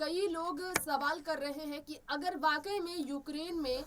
कई लोग सवाल कर रहे हैं कि अगर वाकई में यूक्रेन में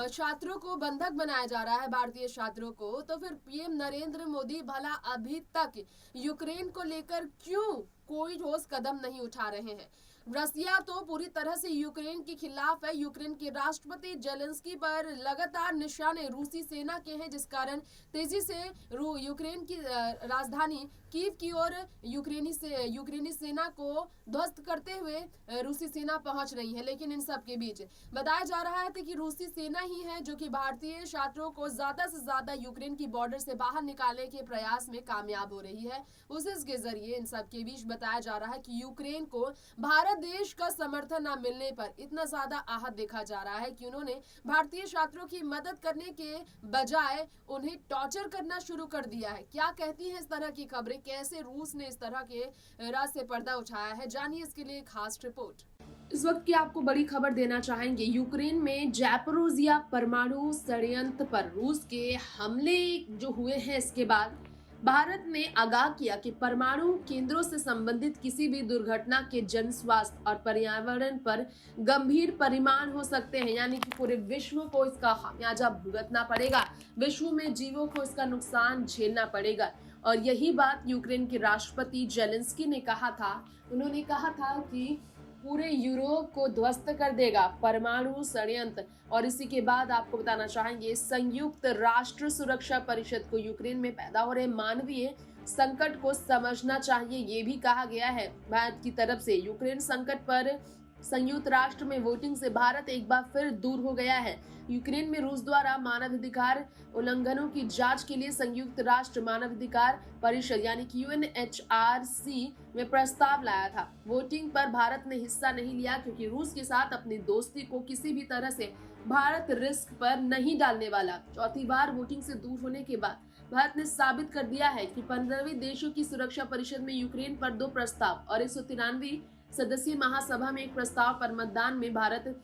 छात्रों को बंधक बनाया जा रहा है, भारतीय छात्रों को, तो फिर पीएम नरेंद्र मोदी भला अभी तक यूक्रेन को लेकर क्यों कोई ठोस कदम नहीं उठा रहे हैं। रसिया तो पूरी तरह से यूक्रेन के खिलाफ है। यूक्रेन के राष्ट्रपति जेलेंस्की पर लगातार निशाने रूसी सेना के हैं, जिस कारण तेजी से यूक्रेन की राजधानी कीव की ओर यूक्रेनी सेना को ध्वस्त करते हुए रूसी सेना पहुंच रही है। लेकिन इन सब के बीच बताया जा रहा है कि रूसी सेना ही है जो कि भारतीय छात्रों को ज्यादा से ज्यादा यूक्रेन की बॉर्डर से बाहर निकालने के प्रयास में कामयाब हो रही है। उसी के जरिए इन सब के बीच बताया जा रहा है कि यूक्रेन को भारत देश का समर्थन न मिलने पर इतना ज्यादा आहत देखा जा रहा है कि उन्होंने भारतीय छात्रों की मदद करने के बजाय उन्हें टॉर्चर करना शुरू कर दिया है। क्या कहती हैं इस तरह की खबरें, कैसे रूस ने इस तरह के राज से पर्दा उठाया है, जानिए इसके लिए खास रिपोर्ट। इस वक्त की आपको बड़ी खबर देना चाहेंगे। यूक्रेन में ज़ैपोरिज़िया परमाणु संयंत्र पर रूस के हमले जो हुए हैं, इसके बाद भारत ने आगाह किया कि परमाणु केंद्रों से संबंधित किसी भी दुर्घटना के जन स्वास्थ्य और पर्यावरण पर गंभीर परिणाम हो सकते हैं, यानी कि पूरे विश्व को इसका खामियाजा भुगतना पड़ेगा, विश्व में जीवों को इसका नुकसान झेलना पड़ेगा। और यही बात यूक्रेन के राष्ट्रपति जेलेंस्की ने कहा था। उन्होंने कहा था कि पूरे यूरोप को ध्वस्त कर देगा परमाणु संयंत्र। और इसी के बाद आपको बताना चाहेंगे, संयुक्त राष्ट्र सुरक्षा परिषद को यूक्रेन में पैदा हो रहे मानवीय संकट को समझना चाहिए, ये भी कहा गया है भारत की तरफ से। यूक्रेन संकट पर संयुक्त राष्ट्र में वोटिंग से भारत एक बार फिर दूर हो गया है। यूक्रेन में रूस द्वारा मानवाधिकार उल्लंघनों की जांच के लिए संयुक्त राष्ट्र मानवाधिकार परिषद यानी कि UNHRC में प्रस्ताव लाया था। वोटिंग पर भारत ने हिस्सा नहीं लिया क्योंकि रूस के साथ अपनी दोस्ती को किसी भी तरह से भारत रिस्क पर नहीं डालने वाला। चौथी बार वोटिंग से दूर होने के बाद भारत ने साबित कर दिया है कि 15वीं देशों की सुरक्षा परिषद में यूक्रेन पर 2 प्रस्ताव और 193वीं सदस्यीय महासभा में एक प्रस्ताव पर मतदान में भारत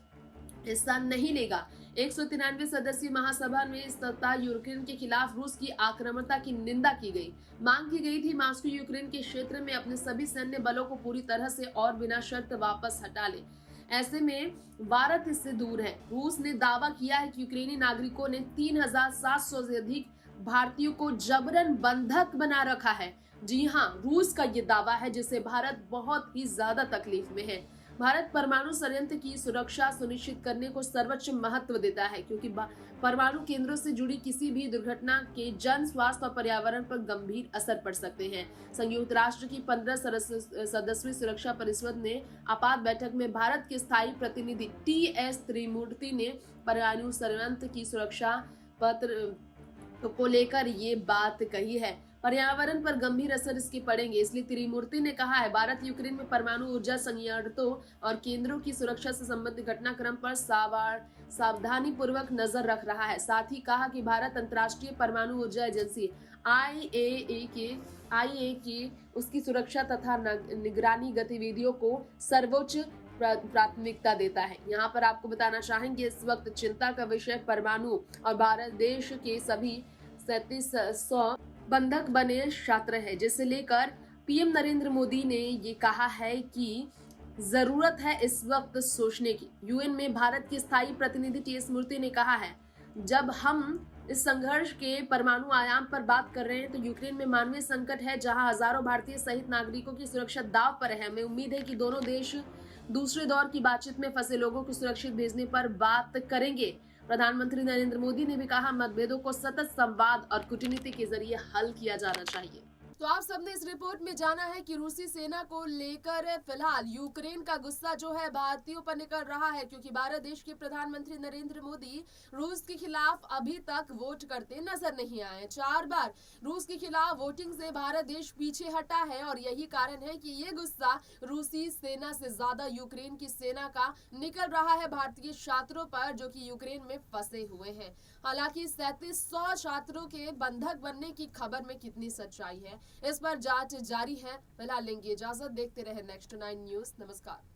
हिस्सा नहीं लेगा। 193वें सदस्यीय महासभा में इस सप्ताह यूक्रेन के खिलाफ रूस की आक्रामकता की निंदा की गई। मांग की गई थी मॉस्को यूक्रेन के क्षेत्र में अपने सभी सैन्य बलों को पूरी तरह से और बिना शर्त वापस हटा ले। ऐसे में भारत इससे दूर है। रूस ने दावा किया है कि यूक्रेनी नागरिकों ने 3700 से अधिक भारतीयों को जबरन बंधक बना रखा है। जी हाँ, रूस का ये दावा है, जिससे भारत बहुत ही ज्यादा तकलीफ में है। भारत परमाणु संयंत्र की सुरक्षा सुनिश्चित करने को सर्वोच्च महत्व देता है क्योंकि परमाणु केंद्रों से जुड़ी किसी भी दुर्घटना के जन स्वास्थ्य और पर्यावरण पर गंभीर असर पड़ सकते हैं। संयुक्त राष्ट्र की 15 सदस्यीय सुरक्षा परिषद ने आपात बैठक में भारत के स्थायी प्रतिनिधि TS त्रिमूर्ति ने परमाणु संयंत्र की सुरक्षा पत्र को लेकर ये बात कही है। पर्यावरण पर गंभीर असर इसके पड़ेंगे, इसलिए त्रिमूर्ति ने कहा है भारत यूक्रेन में परमाणु ऊर्जा संयंत्रों और केंद्रों की सुरक्षा से संबंधित घटनाक्रम पर सावधानी पूर्वक नजर रख रहा है। साथ ही कहा कि भारत अंतर्राष्ट्रीय परमाणु ऊर्जा एजेंसी IAEA की उसकी सुरक्षा तथा निगरानी गतिविधियों को सर्वोच्च प्राथमिकता देता है। यहाँ पर आपको बताना चाहेंगे, इस वक्त चिंता का विषय परमाणु और भारत देश के सभी 3700 बंधक बने छात्र है, जिसे लेकर पीएम नरेंद्र मोदी ने ये कहा है कि जरूरत है इस वक्त सोचने की। यूएन में भारत के स्थायी प्रतिनिधि TS मूर्ति ने कहा है, जब हम इस संघर्ष के परमाणु आयाम पर बात कर रहे हैं तो यूक्रेन में मानवीय संकट है, जहां हजारों भारतीय सहित नागरिकों की सुरक्षा दांव पर है। हमें उम्मीद है कि दोनों देश दूसरे दौर की बातचीत में फंसे लोगों को सुरक्षित भेजने पर बात करेंगे। प्रधानमंत्री नरेंद्र मोदी ने भी कहा, मतभेदों को सतत संवाद और कूटनीति के जरिए हल किया जाना चाहिए। तो आप सबने इस रिपोर्ट में जाना है कि रूसी सेना को लेकर फिलहाल यूक्रेन का गुस्सा जो है भारतीयों पर निकल रहा है, क्योंकि भारत देश के प्रधानमंत्री नरेंद्र मोदी रूस के खिलाफ अभी तक वोट करते नजर नहीं आए। 4 बार रूस के खिलाफ वोटिंग से भारत देश पीछे हटा है और यही कारण है कि ये गुस्सा रूसी सेना से ज्यादा यूक्रेन की सेना का निकल रहा है भारतीय छात्रों पर, जो कि यूक्रेन में फंसे हुए हैं। हालांकि 3700 छात्रों के बंधक बनने की खबर में कितनी सच्चाई है, इस पर जांच जारी है। फिलहाल लेंगे इजाजत, देखते रहे नेक्स्ट 9 न्यूज। नमस्कार।